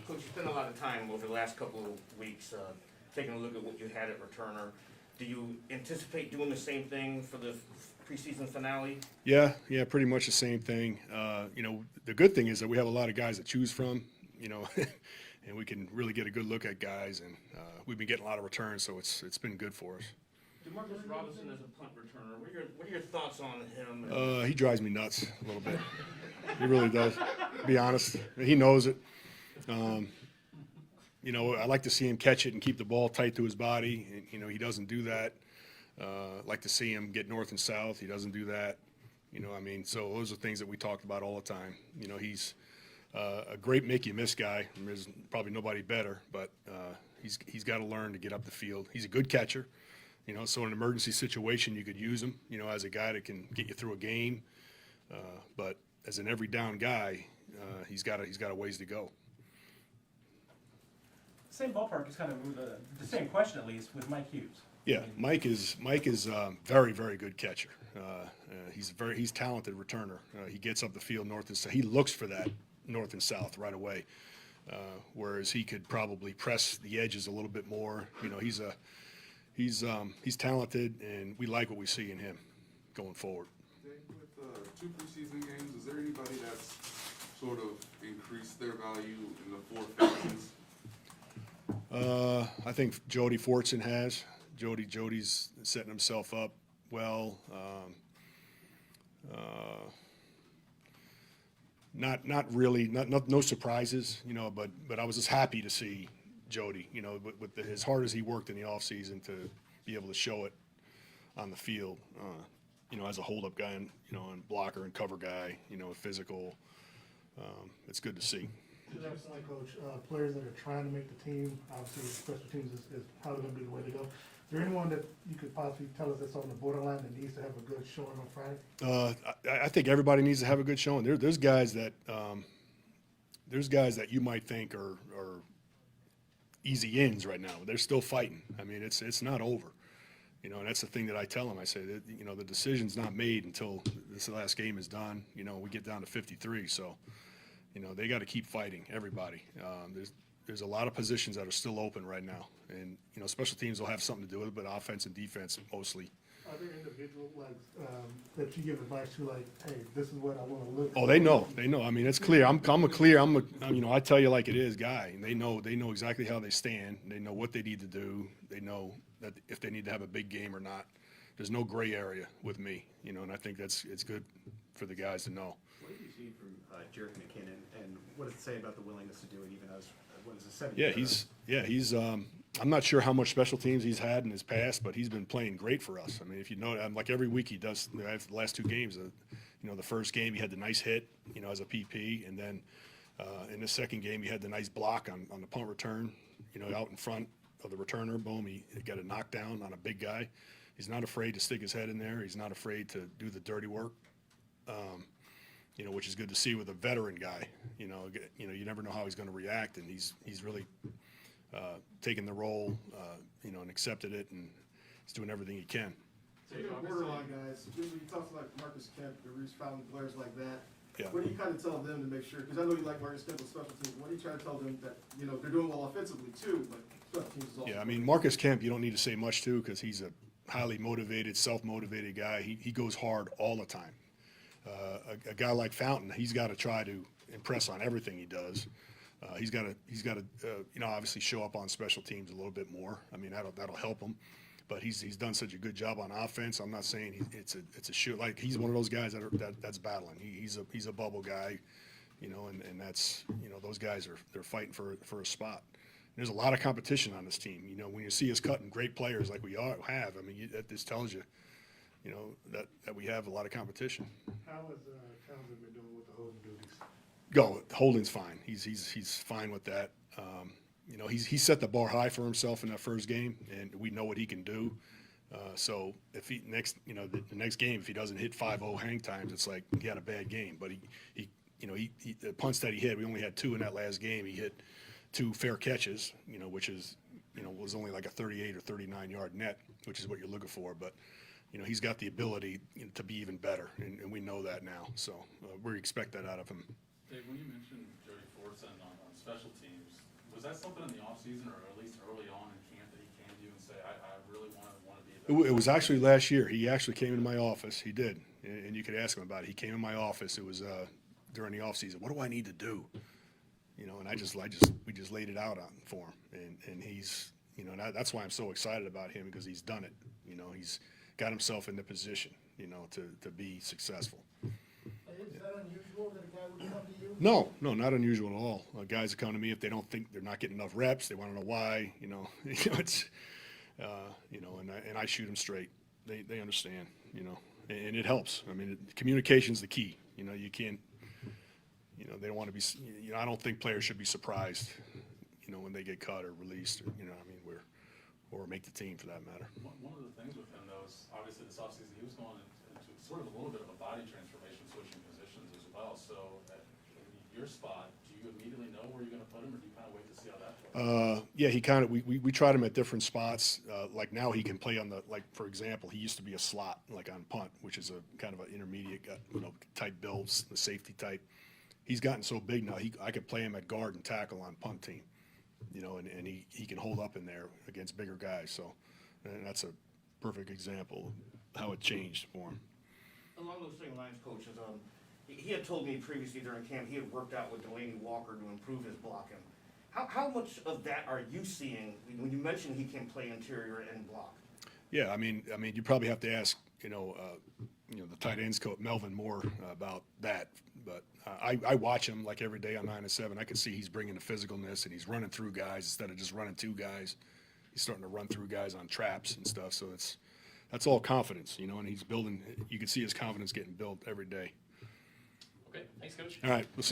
Coach, you spent a lot of time over the last couple of weeks taking a look at what you had at returner. Do you anticipate doing the same thing for the preseason finale? Yeah, pretty much the same thing. The good thing is that we have a lot of guys to choose from, and we can really get a good look at guys, and we've been getting a lot of returns, so it's been good for us. Demarcus Robinson as a punt returner, what are your thoughts on him? He drives me nuts a little bit. He really does, to be honest. He knows it. I like to see him catch it and keep the ball tight to his body. And, he doesn't do that. I like to see him get north and south. He doesn't do that. So those are things that we talked about all the time. He's a great make-you-miss guy. There's probably nobody better, but he's got to learn to get up the field. He's a good catcher. So in an emergency situation, you could use him, as a guy that can get you through a game. But as an every down guy, he's got a ways to go. Same ballpark is kind of the same question, at least, with Mike Hughes. Yeah, Mike is very, very good catcher. He's talented returner. He gets up the field north and south. He looks for that north and south right away. Whereas he could probably press the edges a little bit more. He's talented, and we like what we see in him going forward. With 2 preseason games, is there anybody that's sort of increased their value in the 4 phases? I think Jody Fortson has. Jody's setting himself up well. Not really, no surprises, but I was just happy to see Jody, with as hard as he worked in the offseason to be able to show it on the field, as a hold-up guy and, and blocker and cover guy, physical. It's good to see. To that point, Coach, players that are trying to make the team, obviously special teams is probably going to be the way to go. Is there anyone that you could possibly tell us that's on the borderline that needs to have a good showing on Friday? I think everybody needs to have a good showing. There's guys that you might think are easy ins right now. They're still fighting. It's not over. And that's the thing that I tell them. I say that the decision's not made until this last game is done. We get down to 53, so they got to keep fighting. Everybody. There's a lot of positions that are still open right now, and special teams will have something to do with it, but offense and defense mostly. Are there individuals that you give advice to, like, hey, this is what I want to look for? Oh, they know. It's clear. I tell you like it is guy, and they know exactly how they stand. They know what they need to do. They know that if they need to have a big game or not. There's no gray area with me, and I think it's good for the guys to know. What do you see from Jared McKinney, and what does it say about the willingness to do it, even as what is a 7-year? He's. I'm not sure how much special teams he's had in his past, but he's been playing great for us. If you know, like every week he does. The last 2 games, the first game he had the nice hit, as a PP, and then in the second game he had the nice block on the punt return, out in front of the returner. Boom, he got a knockdown on a big guy. He's not afraid to stick his head in there. He's not afraid to do the dirty work. Which is good to see with a veteran guy. You never know how he's going to react, and he's really taken the role, and accepted it, and he's doing everything he can. So you're borderline guys. When you talk to like Marcus Kemp, the Reese Fountain players like that, Yeah. what do you kind of tell them to make sure? Because I know you like Marcus Kemp with special teams. What do you try to tell them that they're doing well offensively too, but special teams is also. Yeah, Marcus Kemp, you don't need to say much to because he's a highly motivated, self-motivated guy. He goes hard all the time. A guy like Fountain, he's got to try to impress on everything he does. He's got to obviously show up on special teams a little bit more. That'll help him. But he's done such a good job on offense. I'm not saying it's a shoot. Like, he's one of those guys that's battling. He's a bubble guy, and that's those guys they're fighting for a spot. And there's a lot of competition on this team. When you see us cutting great players like we have, that just tells you, that we have a lot of competition. How has Townsend been doing with the holding duties? Holding's fine. He's fine with that. He set the bar high for himself in that first game, and we know what he can do. So if the next game, if he doesn't hit 5-0 hang times, it's like he had a bad game. But he the punts that he hit, we only had 2 in that last game. He hit 2 fair catches, which is, was only like a 38 or 39 yard net, which is what you're looking for. But he's got the ability to be even better, and we know that now. So we expect that out of him. Dave, when you mentioned Jody Fortson on special teams, Was that something in the offseason or at least early on in camp that he came to you and say, I really want to be a It was actually last year. He actually came into my office. He did, and you could ask him about it. He came in my office. It was during the off season. What do I need to do? You know, and we just laid it out on for him, and he's, you know, and that's why I'm so excited about him, because he's done it. You know, he's got himself in the position, you know, to be successful. Is that unusual that a guy would come to you? No, not unusual at all. Guys that come to me if they don't think they're not getting enough reps, they want to know why. You know, it's, you know, and I shoot them straight. They understand, you know, and it helps. I mean, communication's the key. You know, you can't, you know, they don't want to be. You know, I don't think players should be surprised, you know, when they get cut or released, or, you know, I mean, or make the team for that matter. One of the things with him, though, is obviously this offseason, he was going into sort of a little bit of a body transformation, switching positions as well. So at your spot, do you immediately know where you're going to put him, or do you kind of wait to see how that plays? Yeah, he kind of, we tried him at different spots. Like now he can play on the, like, for example, he used to be a slot, like on punt, which is a kind of an intermediate, you know, type builds, the safety type. He's gotten so big now, I could play him at guard and tackle on punt team. You know, and he can hold up in there against bigger guys. So, and that's a perfect example of how it changed for him. Along those same lines, coaches, he had told me previously during camp he had worked out with Delaney Walker to improve his blocking. How much of that are you seeing when you mentioned he can play interior and block? Yeah, I mean, you probably have to ask, you know, the tight ends coach Melvin Moore about that. But I watch him like every day on 9 and 7. I can see he's bringing the physicalness, and he's running through guys instead of just running two guys. He's starting to run through guys on traps and stuff. So that's all confidence, you know. And he's building. You can see his confidence getting built every day. Okay, thanks, Coach. All right, we'll see.